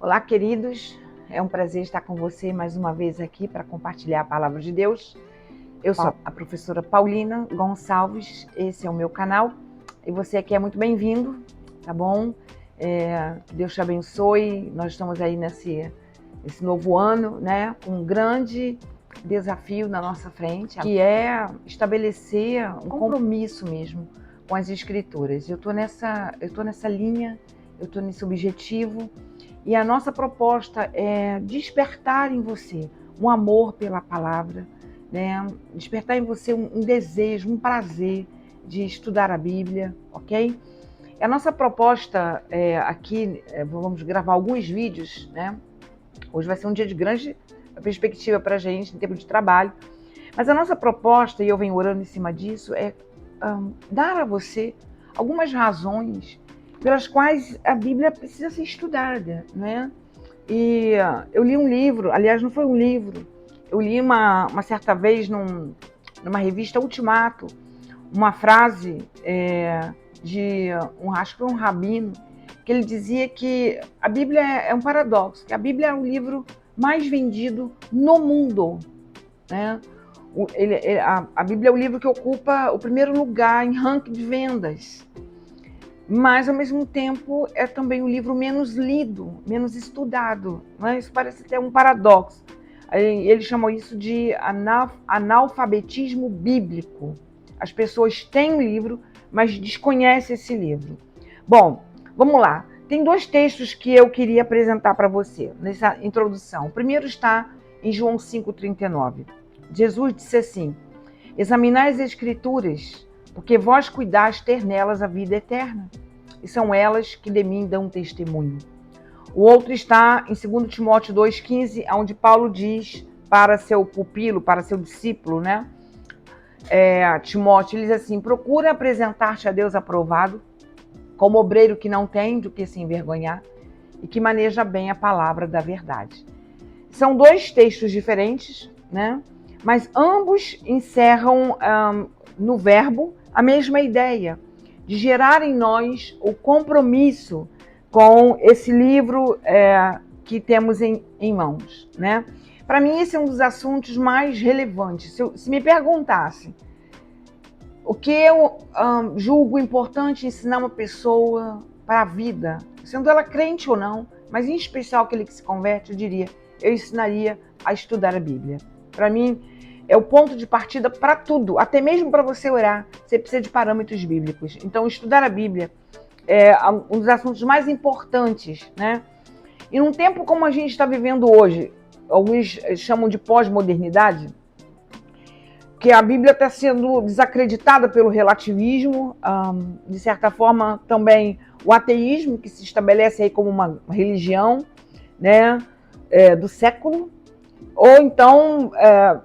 Olá, queridos. É um prazer estar com você mais uma vez aqui para compartilhar a palavra de Deus. Eu sou a professora Paulina Gonçalves, esse é o meu canal e você aqui é muito bem-vindo, tá bom? Que Deus te abençoe. Nós estamos aí nesse novo ano, né, com um grande desafio na nossa frente, que é estabelecer um compromisso mesmo com as Escrituras. Eu tô nessa linha, eu tô nesse objetivo. E a nossa proposta é despertar em você um amor pela palavra, né? Despertar em você um desejo, um prazer de estudar a Bíblia, ok? A nossa proposta aqui, vamos gravar alguns vídeos, né? Hoje vai ser um dia de grande perspectiva para a gente, em termos de trabalho. Mas a nossa proposta, e eu venho orando em cima disso, é dar a você algumas razões pelas quais a Bíblia precisa ser estudada, né? E eu li um livro, aliás, não foi um livro, eu li uma certa vez numa revista Ultimato, uma frase acho que foi um rabino, que ele dizia que a Bíblia é um paradoxo, que a Bíblia é o livro mais vendido no mundo, né? A Bíblia é o livro que ocupa o primeiro lugar em ranking de vendas, mas ao mesmo tempo é também o livro menos lido, menos estudado, né? Isso parece até um paradoxo. Ele chamou isso de analfabetismo bíblico. As pessoas têm o livro, mas desconhecem esse livro. Bom, vamos lá. Tem dois textos que eu queria apresentar para você nessa introdução. O primeiro está em João 5,39. Jesus disse assim: examinai as Escrituras, porque vós cuidais ter nelas a vida eterna, e são elas que de mim dão testemunho. O outro está em 2 Timóteo 2,15, onde Paulo diz para seu pupilo, para seu discípulo, né? Timóteo, ele diz assim: procura apresentar-te a Deus aprovado, como obreiro que não tem do que se envergonhar, e que maneja bem a palavra da verdade. São dois textos diferentes, né? Mas ambos encerram no verbo a mesma ideia, de gerar em nós o compromisso com esse livro que temos em mãos, né? Para mim, esse é um dos assuntos mais relevantes. Se me perguntasse o que eu julgo importante ensinar uma pessoa para a vida, sendo ela crente ou não, mas em especial aquele que se converte, eu ensinaria a estudar a Bíblia. Para mim, é o ponto de partida para tudo, até mesmo para você orar, você precisa de parâmetros bíblicos. Então, estudar a Bíblia é um dos assuntos mais importantes, né? E num tempo como a gente está vivendo hoje, alguns chamam de pós-modernidade, que a Bíblia está sendo desacreditada pelo relativismo, de certa forma também o ateísmo, que se estabelece aí como uma religião, né, do século, ou então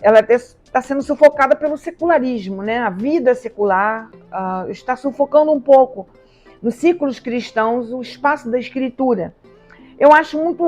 ela está sendo sufocada pelo secularismo, né? A vida secular está sufocando um pouco nos círculos cristãos o espaço da Escritura. Eu acho muito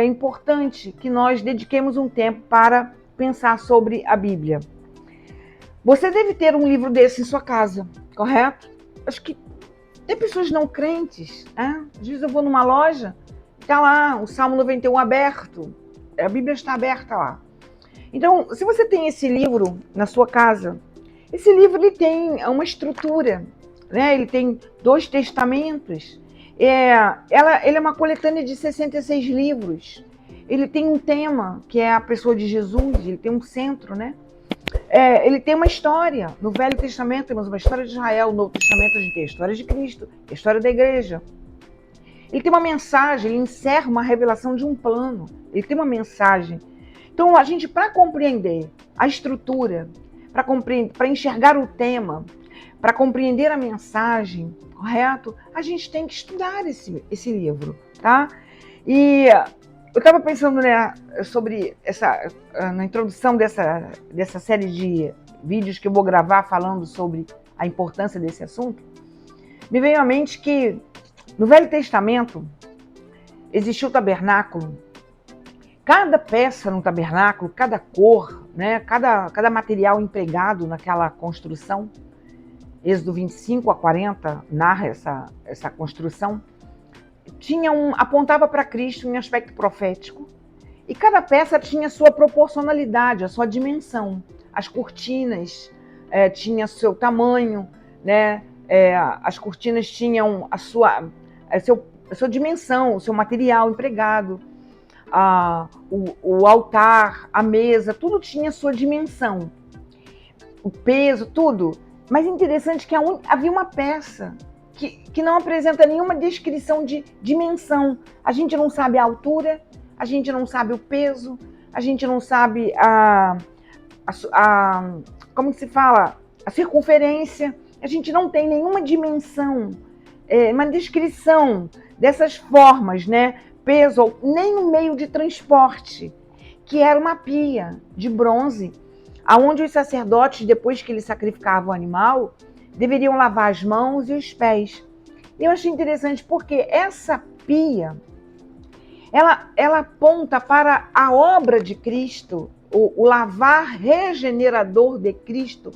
importante que nós dediquemos um tempo para pensar sobre a Bíblia. Você deve ter um livro desse em sua casa, correto? Acho que tem pessoas não crentes, né? Às vezes eu vou numa loja, está lá o Salmo 91 aberto, a Bíblia está aberta lá. Então, se você tem esse livro na sua casa, esse livro ele tem uma estrutura, né? Ele tem 2 testamentos. Ele é uma coletânea de 66 livros. Ele tem um tema, que é a pessoa de Jesus, ele tem um centro, né? Ele tem uma história. No Velho Testamento temos uma história de Israel, no Novo Testamento a gente tem a história de Cristo, a história da igreja. Ele tem uma mensagem, ele encerra uma revelação de um plano. Ele tem uma mensagem. Então, a gente, para compreender a estrutura, para enxergar o tema, para compreender a mensagem, correto? A gente tem que estudar esse livro, tá? E eu estava pensando, né, sobre na introdução dessa série de vídeos que eu vou gravar falando sobre a importância desse assunto. Me veio à mente que no Velho Testamento existiu o tabernáculo. Cada peça no tabernáculo, cada cor, né, cada material empregado naquela construção, Êxodo 25 a 40 narra essa construção, apontava para Cristo em aspecto profético, e cada peça tinha sua proporcionalidade, a sua dimensão. As cortinas tinham seu tamanho, né? As cortinas tinham a sua dimensão, o seu material empregado, o altar, a mesa, tudo tinha sua dimensão, o peso, tudo. Mas interessante que havia uma peça que não apresenta nenhuma descrição de dimensão. A gente não sabe a altura, a gente não sabe o peso, a gente não sabe como se fala, a circunferência. A gente não tem nenhuma dimensão, uma descrição dessas formas, né? Peso, nem um meio de transporte, que era uma pia de bronze, aonde os sacerdotes, depois que eles sacrificavam o animal, deveriam lavar as mãos e os pés. Eu achei interessante porque essa pia, ela aponta para a obra de Cristo, o lavar regenerador de Cristo,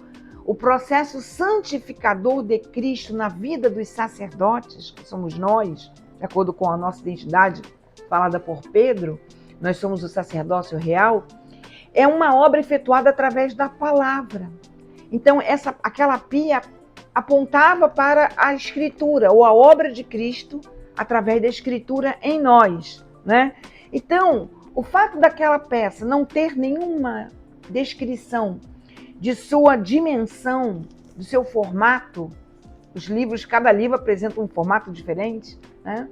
o processo santificador de Cristo na vida dos sacerdotes, que somos nós, de acordo com a nossa identidade falada por Pedro, nós somos o sacerdócio real, é uma obra efetuada através da palavra. Então, aquela pia apontava para a Escritura, ou a obra de Cristo, através da Escritura em nós, né? Então, o fato daquela peça não ter nenhuma descrição de sua dimensão, do seu formato, cada livro apresenta um formato diferente, né?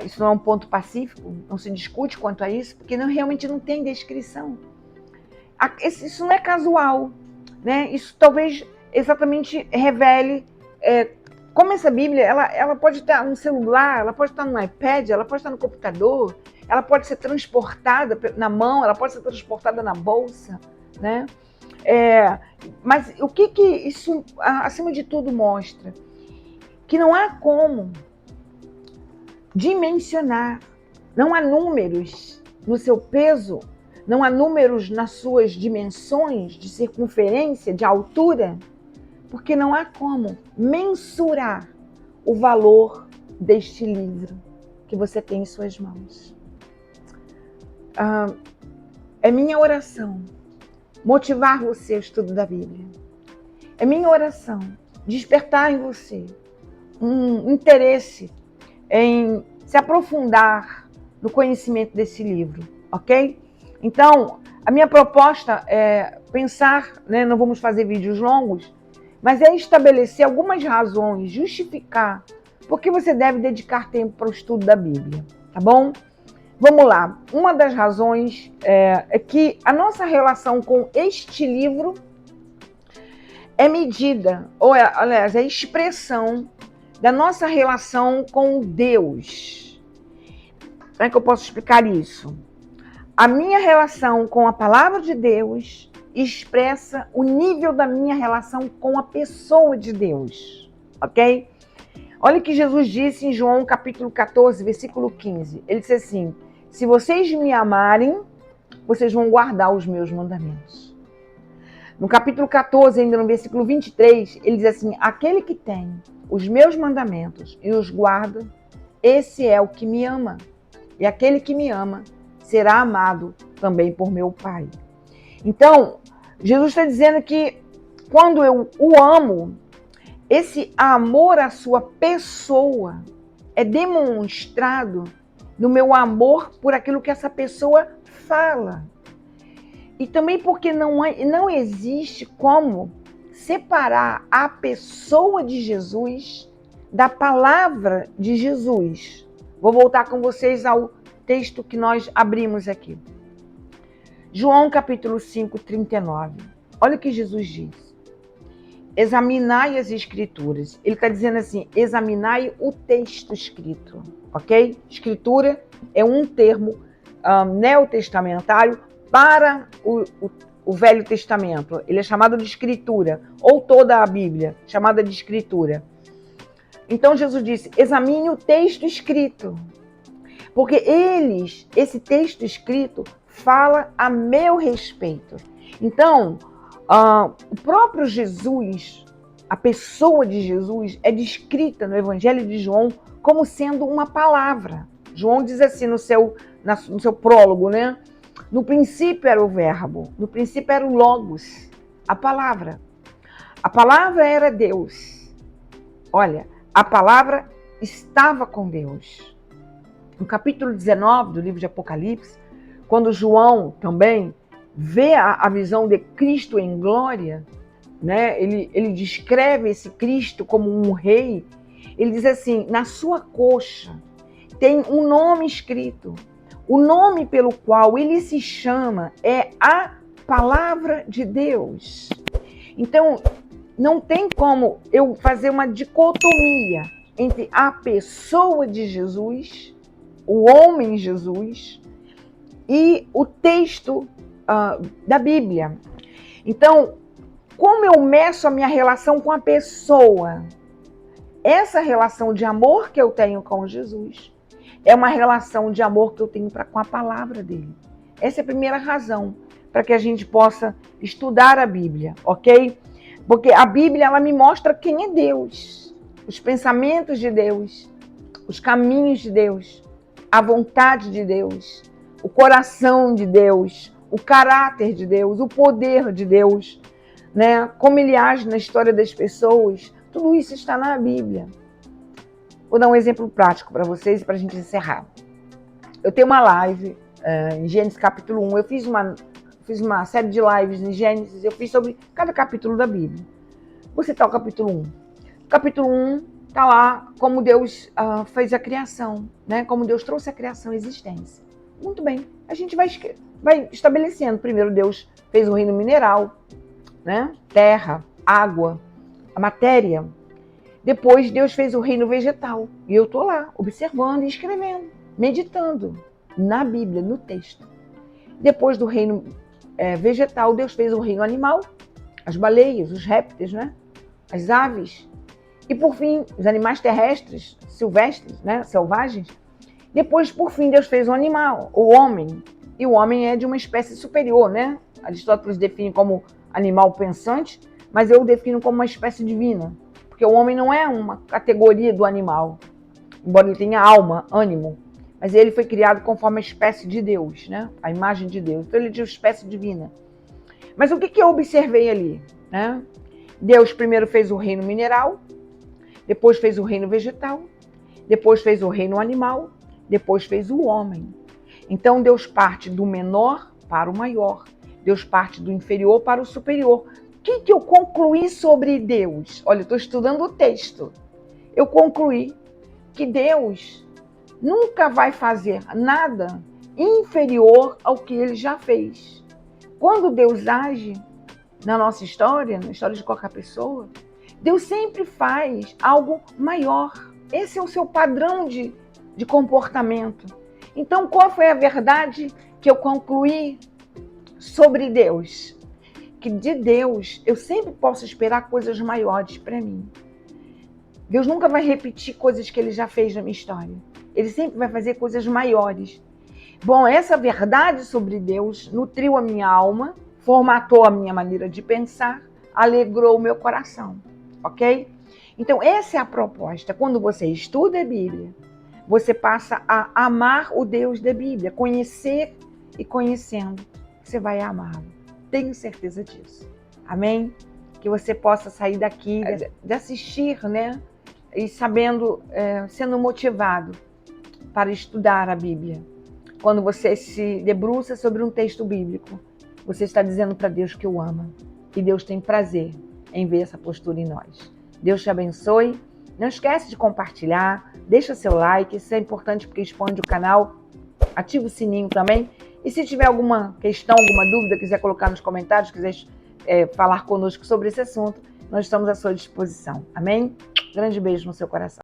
Isso não é um ponto pacífico, não se discute quanto a isso, porque realmente não tem descrição. Isso não é casual, né? Isso talvez exatamente revele como essa Bíblia, ela pode estar no celular, ela pode estar no iPad, ela pode estar no computador, ela pode ser transportada na mão, ela pode ser transportada na bolsa, né? Mas o que isso, acima de tudo, mostra? Que não há como dimensionar, não há números no seu peso, não há números nas suas dimensões de circunferência, de altura, porque não há como mensurar o valor deste livro que você tem em suas mãos. É minha oração motivar você ao estudo da Bíblia. É minha oração despertar em você um interesse em se aprofundar no conhecimento desse livro, ok? Então, a minha proposta é pensar, né, não vamos fazer vídeos longos, mas é estabelecer algumas razões, justificar por que você deve dedicar tempo para o estudo da Bíblia, tá bom? Vamos lá. Uma das razões é que a nossa relação com este livro é medida, aliás, é expressão da nossa relação com Deus. Como é que eu posso explicar isso? A minha relação com a palavra de Deus expressa o nível da minha relação com a pessoa de Deus, ok? Olha o que Jesus disse em João capítulo 14, versículo 15. Ele disse assim: se vocês me amarem, vocês vão guardar os meus mandamentos. No capítulo 14, ainda no versículo 23, ele diz assim: aquele que tem os meus mandamentos e os guarda, esse é o que me ama. E aquele que me ama será amado também por meu Pai. Então, Jesus está dizendo que quando eu o amo, esse amor à sua pessoa é demonstrado no meu amor por aquilo que essa pessoa fala. E também porque não existe como separar a pessoa de Jesus da palavra de Jesus. Vou voltar com vocês ao texto que nós abrimos aqui. João capítulo 5, 39. Olha o que Jesus diz. Examinai as escrituras. Ele está dizendo assim, examinai o texto escrito, ok? Escritura é um termo neotestamentário para o Velho Testamento. Ele é chamado de escritura, ou toda a Bíblia, chamada de escritura. Então Jesus disse, examine o texto escrito, porque esse texto escrito fala a meu respeito. Então, o próprio Jesus, a pessoa de Jesus, é descrita no Evangelho de João como sendo uma palavra. João diz assim no seu prólogo, né? No princípio era o verbo, no princípio era o logos, a palavra. A palavra era Deus. Olha, a palavra estava com Deus. No capítulo 19 do livro de Apocalipse, quando João também vê a visão de Cristo em glória, né? Ele descreve esse Cristo como um rei. Ele diz assim, na sua coxa tem um nome escrito. O nome pelo qual ele se chama é a palavra de Deus. Então, não tem como eu fazer uma dicotomia entre a pessoa de Jesus, o homem Jesus, e o texto da Bíblia. Então, como eu meço a minha relação com a pessoa? Essa relação de amor que eu tenho com Jesus é uma relação de amor que eu tenho com a palavra dele. Essa é a primeira razão para que a gente possa estudar a Bíblia, ok? Porque a Bíblia, ela me mostra quem é Deus, os pensamentos de Deus, os caminhos de Deus, a vontade de Deus, o coração de Deus, o caráter de Deus, o poder de Deus, né? Como ele age na história das pessoas, tudo isso está na Bíblia. Vou dar um exemplo prático para vocês e para a gente encerrar. Eu tenho uma live em Gênesis capítulo 1. Eu fiz uma série de lives em Gênesis. Eu fiz sobre cada capítulo da Bíblia. Vou citar o capítulo 1. O capítulo 1 está lá como Deus fez a criação, né? Como Deus trouxe a criação à existência. Muito bem. A gente vai estabelecendo. Primeiro Deus fez o reino mineral, né? Terra, água, a matéria. Depois Deus fez o reino vegetal. E eu estou lá, observando e escrevendo, meditando na Bíblia, no texto. Depois do reino vegetal, Deus fez o reino animal, as baleias, os répteis, né? As aves. E por fim, os animais terrestres, silvestres, né? Selvagens. Depois, por fim, Deus fez o animal, o homem. E o homem é de uma espécie superior, né? Aristóteles define como animal pensante, mas eu o defino como uma espécie divina. Porque o homem não é uma categoria do animal, embora ele tenha alma, ânimo, mas ele foi criado conforme a espécie de Deus, né? A imagem de Deus. Então ele é de uma espécie divina. Mas o que eu observei ali, né? Deus primeiro fez o reino mineral, depois fez o reino vegetal, depois fez o reino animal, depois fez o homem. Então Deus parte do menor para o maior, Deus parte do inferior para o superior. O que eu concluí sobre Deus? Olha, eu estou estudando o texto. Eu concluí que Deus nunca vai fazer nada inferior ao que ele já fez. Quando Deus age na nossa história, na história de qualquer pessoa, Deus sempre faz algo maior. Esse é o seu padrão de comportamento. Então, qual foi a verdade que eu concluí sobre Deus? Que de Deus eu sempre posso esperar coisas maiores para mim. Deus nunca vai repetir coisas que ele já fez na minha história. Ele sempre vai fazer coisas maiores. Bom, essa verdade sobre Deus nutriu a minha alma, formatou a minha maneira de pensar, alegrou o meu coração, ok? Então essa é a proposta. Quando você estuda a Bíblia, você passa a amar o Deus da Bíblia, conhecer e conhecendo, você vai amá-lo. Tenho certeza disso. Amém? Que você possa sair daqui, de assistir, né? E sabendo, sendo motivado para estudar a Bíblia. Quando você se debruça sobre um texto bíblico, você está dizendo para Deus que o ama. E Deus tem prazer em ver essa postura em nós. Deus te abençoe. Não esquece de compartilhar, deixa seu like, isso é importante porque expande o canal. Ativa o sininho também. E se tiver alguma questão, alguma dúvida, quiser colocar nos comentários, quiser falar conosco sobre esse assunto, nós estamos à sua disposição. Amém? Grande beijo no seu coração.